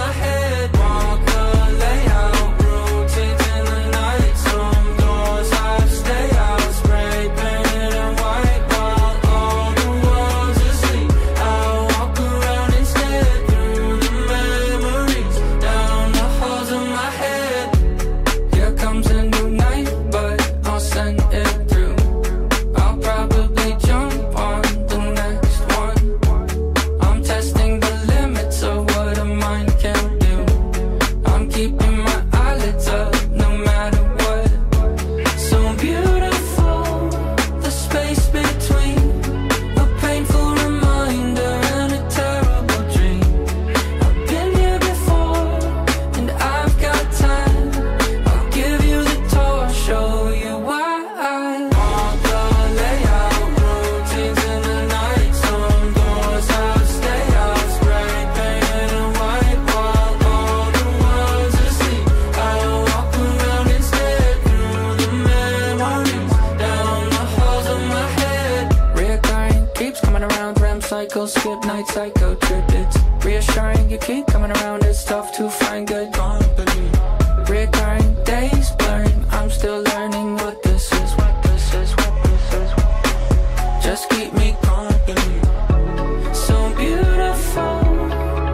my head. Walk the layout, routines in the night. Some doors have stay out, spray painted and white. While all the world's asleep, I walk around instead through the memories, down the halls of my head. Here comes a new night, but I'll send it through. I'll probably jump on the next one. I'm testing the limits of what a mind can do. I'm keeping my eyelids up no matter what. So beautiful, the space between a painful reminder and a terrible dream. I've been here before and I've got time. I'll give you the tour, show you why. Walk the layout, routines in the night. Some doors have stay out, spray painted and white. While all the world's asleep, I walk around instead through the memories, down the halls of my head. Reoccurring keeps coming around, REM cycle, skip night, psycho trip. It's reassuring you keep coming around. It's tough to find good company. Reoccurring days blurring, I'm still learning what this is, what this is, what this is. Just keep me company. So beautiful,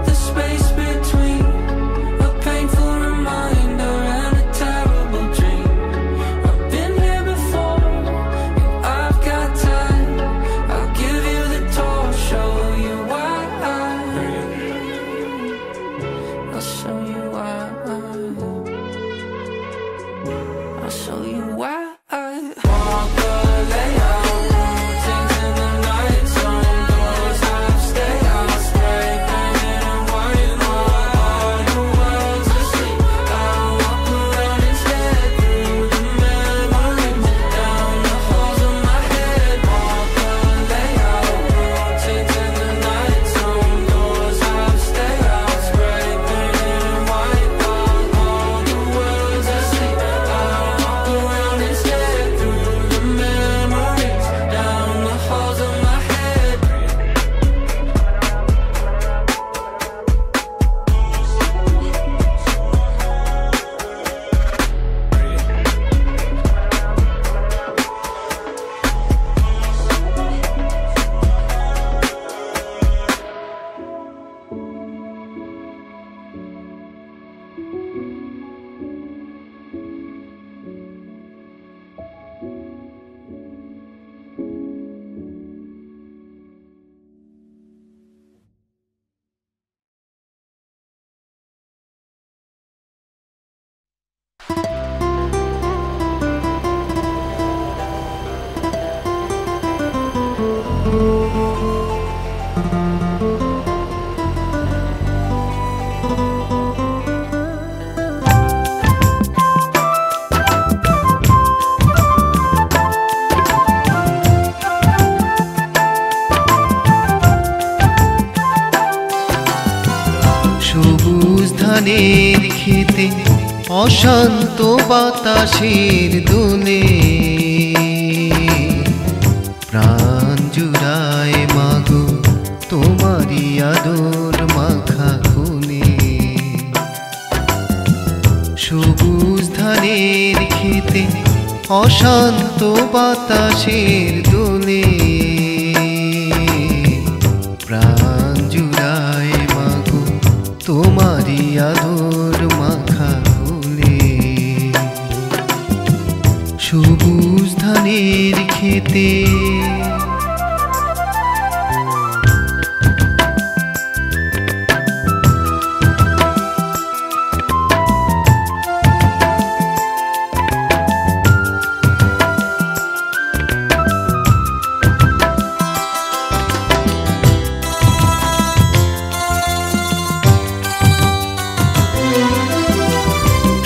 the space between a painful reminder and a terrible dream. I've been here before, and I've got time. I'll give you the tour, show you why. I'll show you why. I'll show you why. Walk the layout, routines in the night. Some doors have stay out, spray painted and white. While all the world's asleep, I walk around instead through the memories, down the halls of my head. Walk the layout, routines in the night. Some doors have stay out, spray painted and white. While all the world's asleep, I walk around instead through the memories, down the halls of my head. সবুজ ধানের খেতে অশান্ত বাতাসের দোলে প্রাণ জুড়ায় মাগো তোমারই আদর মাখা কোলে। সবুজ ধানের খেতে অশান্ত বাতাসের দোলে প্রাণ জুড়ায় মাগো তোমারই আদর মাখা কোলে। সবুজ ধানের খেতে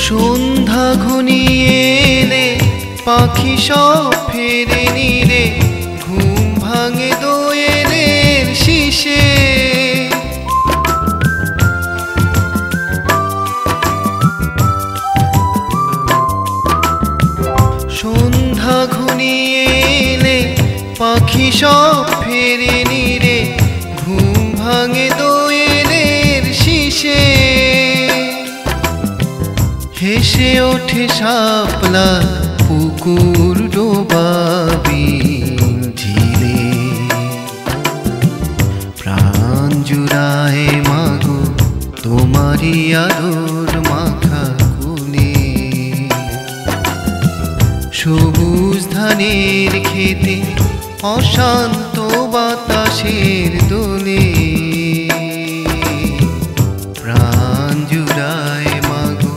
সন্ধ্যা ঘনিয়ে এলে পাখি সব ফেরে নিরে ঘুম ভাঙে দোয়েলের শিশে। সন্ধ্যা ঘনিয়ে এলে পাখি সব ফেরে নিরে ঘুম ভাঙে দোয়েলের শিশে। ভেসে ওঠে শাপলা পুকুর ডোবাবিন ঝিলে। প্রাণ জুড়ায় মাগো তোমারই আদর মাখা কোলে। সবুজ ধানের খেতে অশান্ত বাতাসের দোলে। প্রাণ জুড়ায় মাগো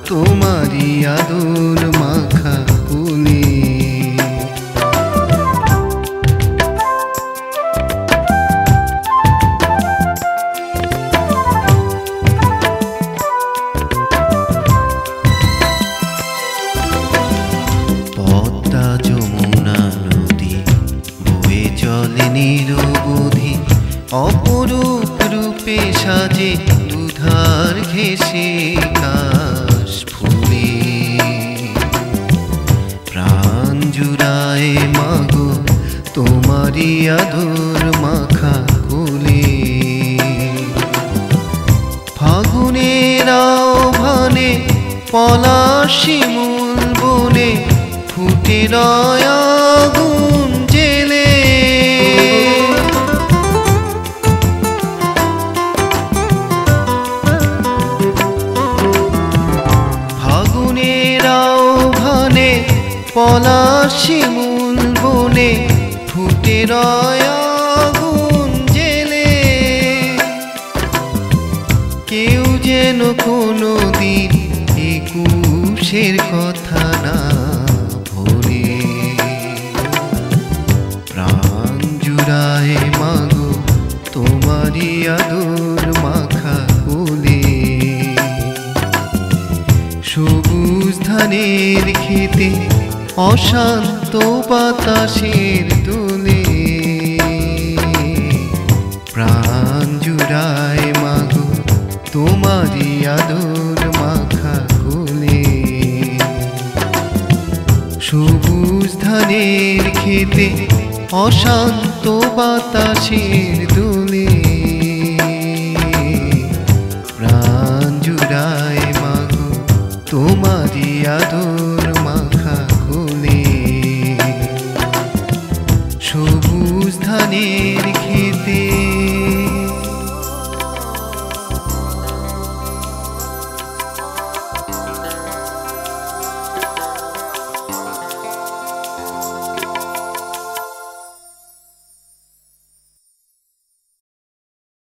তোমারই আদর মাখা কোলে। পদ্মা যমুনা নদী বয়ে চলে নিরবধি, অপরূপ রূপে সাজে দুধার ঘেঁষে কাশ ফুলে। প্রাণ জুড়ায় মাগো তোমারই আদর মাখা কোলে। ফাগুনের আহ্বানে পলাশ শিমুল বনে ফুটে রয় আগুন জেলে। ফাগুনের আহ্বানে পলাশ শিমুল বনে ফুটে রয় আগুন জেলে। কেউ যেন কোনো দিন একুশের কথা না ভোলে। প্রাণ জুড়ায় মাগো তোমারই আদর মাখা কোলে। সবুজ ধানের খেতে অশান্ত বাতাসের দোলে। প্রাণ জুড়ায় মাগো তোমারই আদর মাখা কোলে। সবুজ ধানের খেতে অশান্ত বাতাসের দোলে।